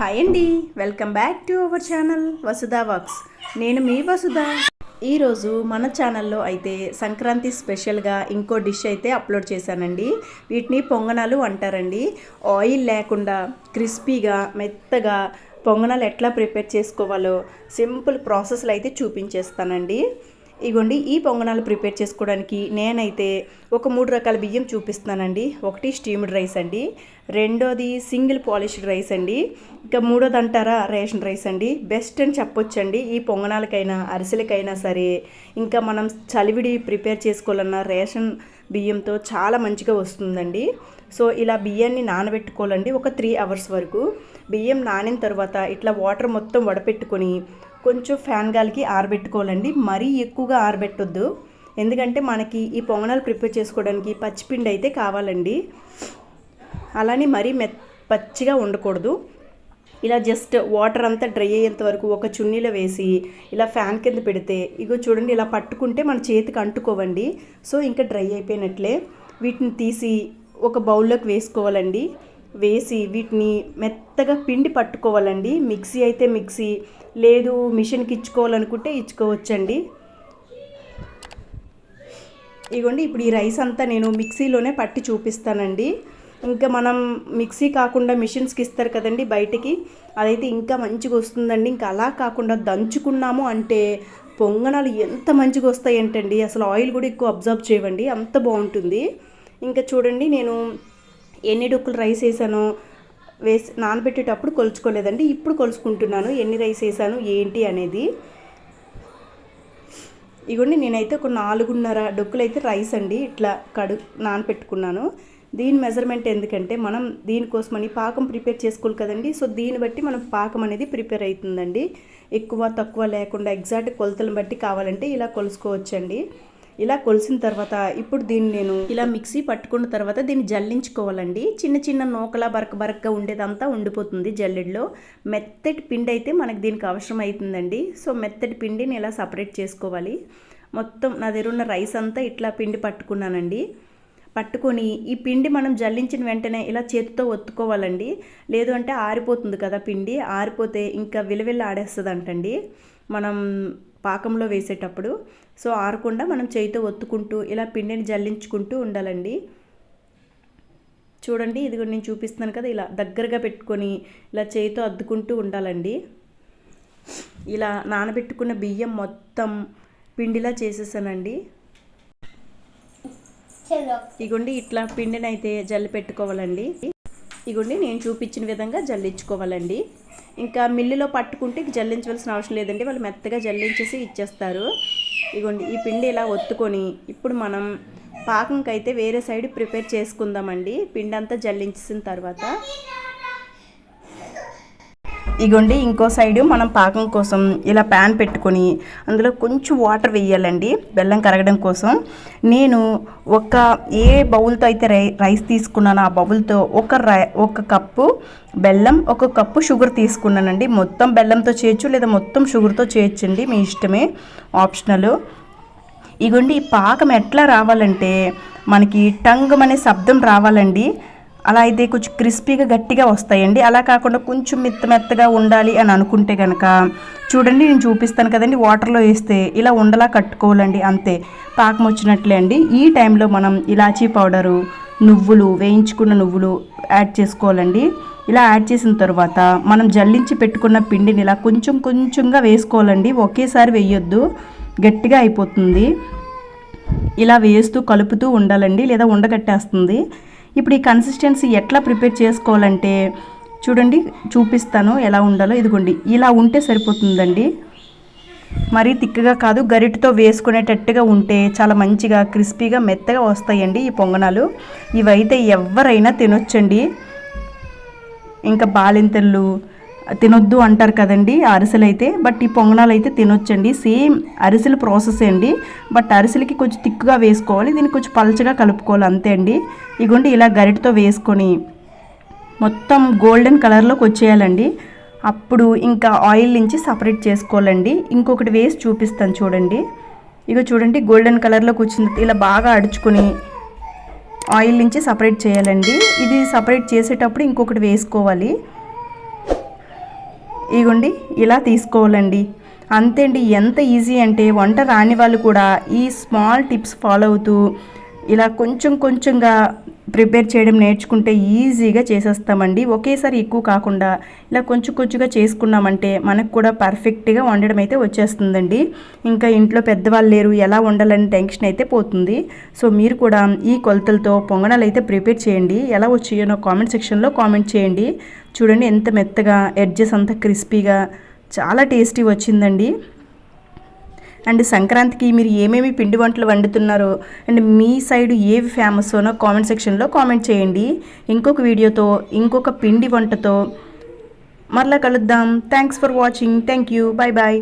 Hi అండి, welcome back to our channel Vasudha works. నేను మీ వసుధ. ఈరోజు మన ఛానల్లో అయితే సంక్రాంతి స్పెషల్గా ఇంకో డిష్ అయితే అప్లోడ్ చేశానండి. వీటిని పొంగనాలు అంటారండి. ఆయిల్ లేకుండా క్రిస్పీగా మెత్తగా పొంగనాలు ఎట్లా ప్రిపేర్ చేసుకోవాలో సింపుల్ ప్రాసెస్లో అయితే చూపించేస్తానండి. ఇగోండి, ఈ పొంగనాలు ప్రిపేర్ చేసుకోవడానికి నేనైతే ఒక 3 రకాల బియ్యం చూపిస్తున్నానండి. ఒకటి స్టీమ్డ్ రైస్ అండి, రెండోది సింగిల్ పాలిష్డ్ రైస్ అండి, ఇంకా మూడోది అంటారా రేషన్ రైస్ అండి. బెస్ట్ అని చెప్పొచ్చండి ఈ పొంగనాలకైనా అరిసెలకైనా సరే. ఇంకా మనం చలివిడి ప్రిపేర్ చేసుకోవాలన్నా రేషన్ బియ్యంతో చాలా మంచిగా వస్తుందండి. సో ఇలా బియ్యాన్ని నానబెట్టుకోవాలండి ఒక 3 అవర్స్ వరకు. బియ్యం నానిన తర్వాత ఇట్లా వాటర్ మొత్తం వడపెట్టుకొని కొంచెం ఫ్యాన్ గాలికి ఆరబెట్టుకోవాలండి. మరీ ఎక్కువగా ఆరబెట్టొద్దు, ఎందుకంటే మనకి ఈ పొంగనాలు ప్రిపేర్ చేసుకోవడానికి పచ్చిపిండి అయితే కావాలండి. అలానే మరీ పచ్చిగా ఉండకూడదు. ఇలా జస్ట్ వాటర్ అంతా డ్రై అయ్యేంత వరకు ఒక చున్నీలో వేసి ఇలా ఫ్యాన్ కింద పెడితే ఇగో చూడండి, ఇలా పట్టుకుంటే మన చేతికి అంటుకోవండి. సో ఇంకా డ్రై అయిపోయినట్లే. వీటిని తీసి ఒక బౌల్లోకి వేసుకోవాలండి. వేసి వీటిని మెత్తగా పిండి పట్టుకోవాలండి. మిక్సీ అయితే మిక్సీ, లేదు మిషన్కి ఇచ్చుకోవాలనుకుంటే ఇచ్చుకోవచ్చండి. ఇగోండి, ఇప్పుడు ఈ రైస్ అంతా నేను మిక్సీలోనే పట్టి చూపిస్తానండి. ఇంకా మనం మిక్సీ కాకుండా మిషన్స్కి ఇస్తారు కదండి బయటికి, అదైతే ఇంకా మంచిగా వస్తుందండి. ఇంకా అలా కాకుండా దంచుకున్నాము అంటే పొంగనాలు ఎంత మంచిగా వస్తాయి ఏంటండి. అసలు ఆయిల్ కూడా ఎక్కువ అబ్జర్వ్ చేయవండి, అంత బాగుంటుంది. ఇంకా చూడండి, నేను ఎన్ని డొక్కులు రైస్ వేసానో నానబెట్టేటప్పుడు కొలుచుకోలేదండి. ఇప్పుడు కొలుచుకుంటున్నాను ఎన్ని రైస్ వేసాను ఏంటి అనేది. ఇగోండి, నేనైతే ఒక 4.5 డొక్కులు అయితే రైస్ అండి ఇట్లా నానబెట్టుకున్నాను. దీని మెజర్మెంట్ ఎందుకంటే మనం దీనికోసమని పాకం ప్రిపేర్ చేసుకోవాలి కదండి. సో దీన్ని బట్టి మనం పాకం అనేది ప్రిపేర్ అవుతుందండి. ఎక్కువ తక్కువ లేకుండా ఎగ్జాక్ట్ కొలతలను బట్టి కావాలంటే ఇలా కొలుసుకోవచ్చండి. ఇలా కొలిసిన తర్వాత ఇప్పుడు దీన్ని నేను ఇలా మిక్సీ పట్టుకున్న తర్వాత దీన్ని జల్లించుకోవాలండి. చిన్న చిన్న నూకలా బరకగా ఉండేదంతా ఉండిపోతుంది జల్లెడలో. మెత్తటి పిండి అయితే మనకు దీనికి అవసరం అవుతుందండి. సో మెత్తటి పిండిని ఇలా సపరేట్ చేసుకోవాలి. మొత్తం నా దగ్గర ఉన్న రైస్ అంతా ఇట్లా పిండి పట్టుకున్నానండి. పట్టుకొని ఈ పిండి మనం జల్లించిన వెంటనే ఇలా చేతితో ఒత్తుకోవాలండి. లేదు అంటే ఆరిపోతుంది కదా పిండి, ఆరిపోతే ఇంకా విలవిల్ల ఆడేస్తుంది అంటండి మనం పాకంలో వేసేటప్పుడు. సో ఆరకుండా మనం చేతితో ఒత్తుకుంటూ ఇలా పిండిని జల్లించుకుంటూ ఉండాలండి. చూడండి, ఇది కూడా నేను చూపిస్తున్నాను కదా, ఇలా దగ్గరగా పెట్టుకొని ఇలా చేతితో అద్దుకుంటూ ఉండాలండి. ఇలా నానబెట్టుకున్న బియ్యం మొత్తం పిండిలా చేసేసానండి. ఇగోండి, ఇట్లా పిండిని అయితే జల్లి పెట్టుకోవాలండి. ఇగోండి, నేను చూపించిన విధంగా జల్లించుకోవాలండి. ఇంకా మిల్లులో పట్టుకుంటే జల్లించవలసిన అవసరం లేదండి, వాళ్ళు మెత్తగా జల్లించేసి ఇచ్చేస్తారు. ఇగోండి, ఈ పిండి ఇలా ఒత్తుకొని ఇప్పుడు మనం పాకంకి అయితే వేరే సైడ్ ప్రిపేర్ చేసుకుందామండి. పిండి అంతా జల్లించేసిన తర్వాత ఇగోండి, ఇంకో సైడు మనం పాకం కోసం ఇలా ప్యాన్ పెట్టుకొని అందులో కొంచెం వాటర్ వేయాలండి బెల్లం కరగడం కోసం. నేను ఏ బౌల్తో అయితే రైస్ తీసుకున్నానో ఆ బౌల్తో ఒక కప్పు బెల్లం, 1 కప్పు షుగర్ తీసుకున్నానండి. మొత్తం బెల్లంతో చేయొచ్చు లేదా మొత్తం షుగర్తో చేయొచ్చండి, మీ ఇష్టమే, ఆప్షనల్. ఇగోండి, ఈ పాకం ఎట్లా రావాలంటే మనకి టంగ్ అనే శబ్దం రావాలండి. అలా అయితే కొంచెం క్రిస్పీగా గట్టిగా వస్తాయండి. అలా కాకుండా కొంచెం మెత్తగా ఉండాలి అని అనుకుంటే కనుక చూడండి, నేను చూపిస్తాను కదండి, వాటర్లో వేస్తే ఇలా ఉండలా కట్టుకోవాలండి, అంతే పాకం వచ్చినట్లే అండి. ఈ టైంలో మనం ఇలాచీ పౌడరు, వేయించుకున్న నువ్వులు యాడ్ చేసుకోవాలండి. ఇలా యాడ్ చేసిన తర్వాత మనం జల్లించి పెట్టుకున్న పిండిని ఇలా కొంచెంగా వేసుకోవాలండి. ఒకేసారి వేయొద్దు, గట్టిగా అయిపోతుంది. ఇలా వేస్తూ కలుపుతూ ఉండాలండి, లేదా ఉండగట్టేస్తుంది. ఇప్పుడు ఈ కన్సిస్టెన్సీ ఎట్లా ప్రిపేర్ చేసుకోవాలంటే చూడండి, చూపిస్తాను ఎలా ఉండాలో. ఇదిగోండి, ఇలా ఉంటే సరిపోతుందండి. మరీ తిక్కగా కాదు, గరిటతో వేసుకునేటట్టుగా ఉంటే చాలా మంచిగా క్రిస్పీగా మెత్తగా వస్తాయండి ఈ పొంగనాలు. ఇవైతే ఎవరైనా తినొచ్చండి. ఇంకా బాలింతలు తినొద్దు అంటారు కదండి అరిసెలు అయితే, బట్ ఈ పొంగనాలు అయితే తినొచ్చండి. సేమ్ అరిసెల ప్రాసెస్ అండి, బట్ అరిసెలకి కొంచెం తిక్కుగా వేసుకోవాలి, దీనికి కొంచెం పలచగా కలుపుకోవాలి, అంతే అండి. ఇగోండి, ఇలా గరిటతో వేసుకొని మొత్తం గోల్డెన్ కలర్లోకి వచ్చేయాలండి. అప్పుడు ఇంకా ఆయిల్ నుంచి సపరేట్ చేసుకోవాలండి. ఇంకొకటి వేసి చూపిస్తాను చూడండి. ఇగో చూడండి, గోల్డెన్ కలర్లోకి వచ్చింది. ఇలా బాగా అడుచుకొని ఆయిల్ నుంచి సపరేట్ చేయాలండి. ఇది సపరేట్ చేసేటప్పుడు ఇంకొకటి వేసుకోవాలి. ఇగోండి ఇలా తీసుకోవాలండి. అంతే అండి, ఎంత ఈజీ అంటే వంట రాని వాళ్ళు కూడా ఈ స్మాల్ టిప్స్ ఫాలో అవుతూ ఇలా కొంచెం కొంచెంగా ప్రిపేర్ చేయడం నేర్చుకుంటే ఈజీగా చేసేస్తామండి. ఒకేసారి ఎక్కువ కాకుండా ఇలా కొంచెం కొంచెంగా చేసుకున్నామంటే మనకు కూడా పర్ఫెక్ట్గా వండడం అయితే వచ్చేస్తుందండి. ఇంకా ఇంట్లో పెద్దవాళ్ళు లేరు, ఎలా వండాలని టెన్షన్ అయితే పోతుంది. సో మీరు కూడా ఈ కొలతలతో పొంగనాలు అయితే ప్రిపేర్ చేయండి. ఎలా వచ్చాయో కామెంట్ సెక్షన్లో కామెంట్ చేయండి. చూడండి ఎంత మెత్తగా, ఎడ్జెస్ అంతా క్రిస్పీగా, చాలా టేస్టీ వచ్చిందండి. అండ్ సంక్రాంతికి మీరు ఏమేమి పిండి వంటలు వండుతున్నారో అండ్ మీ సైడ్ ఏవి ఫేమస్సోనో కామెంట్ సెక్షన్లో కామెంట్ చేయండి. ఇంకొక వీడియోతో ఇంకొక పిండి వంటతో మరలా కలుద్దాం. Thanks for watching. Thank you. Bye bye.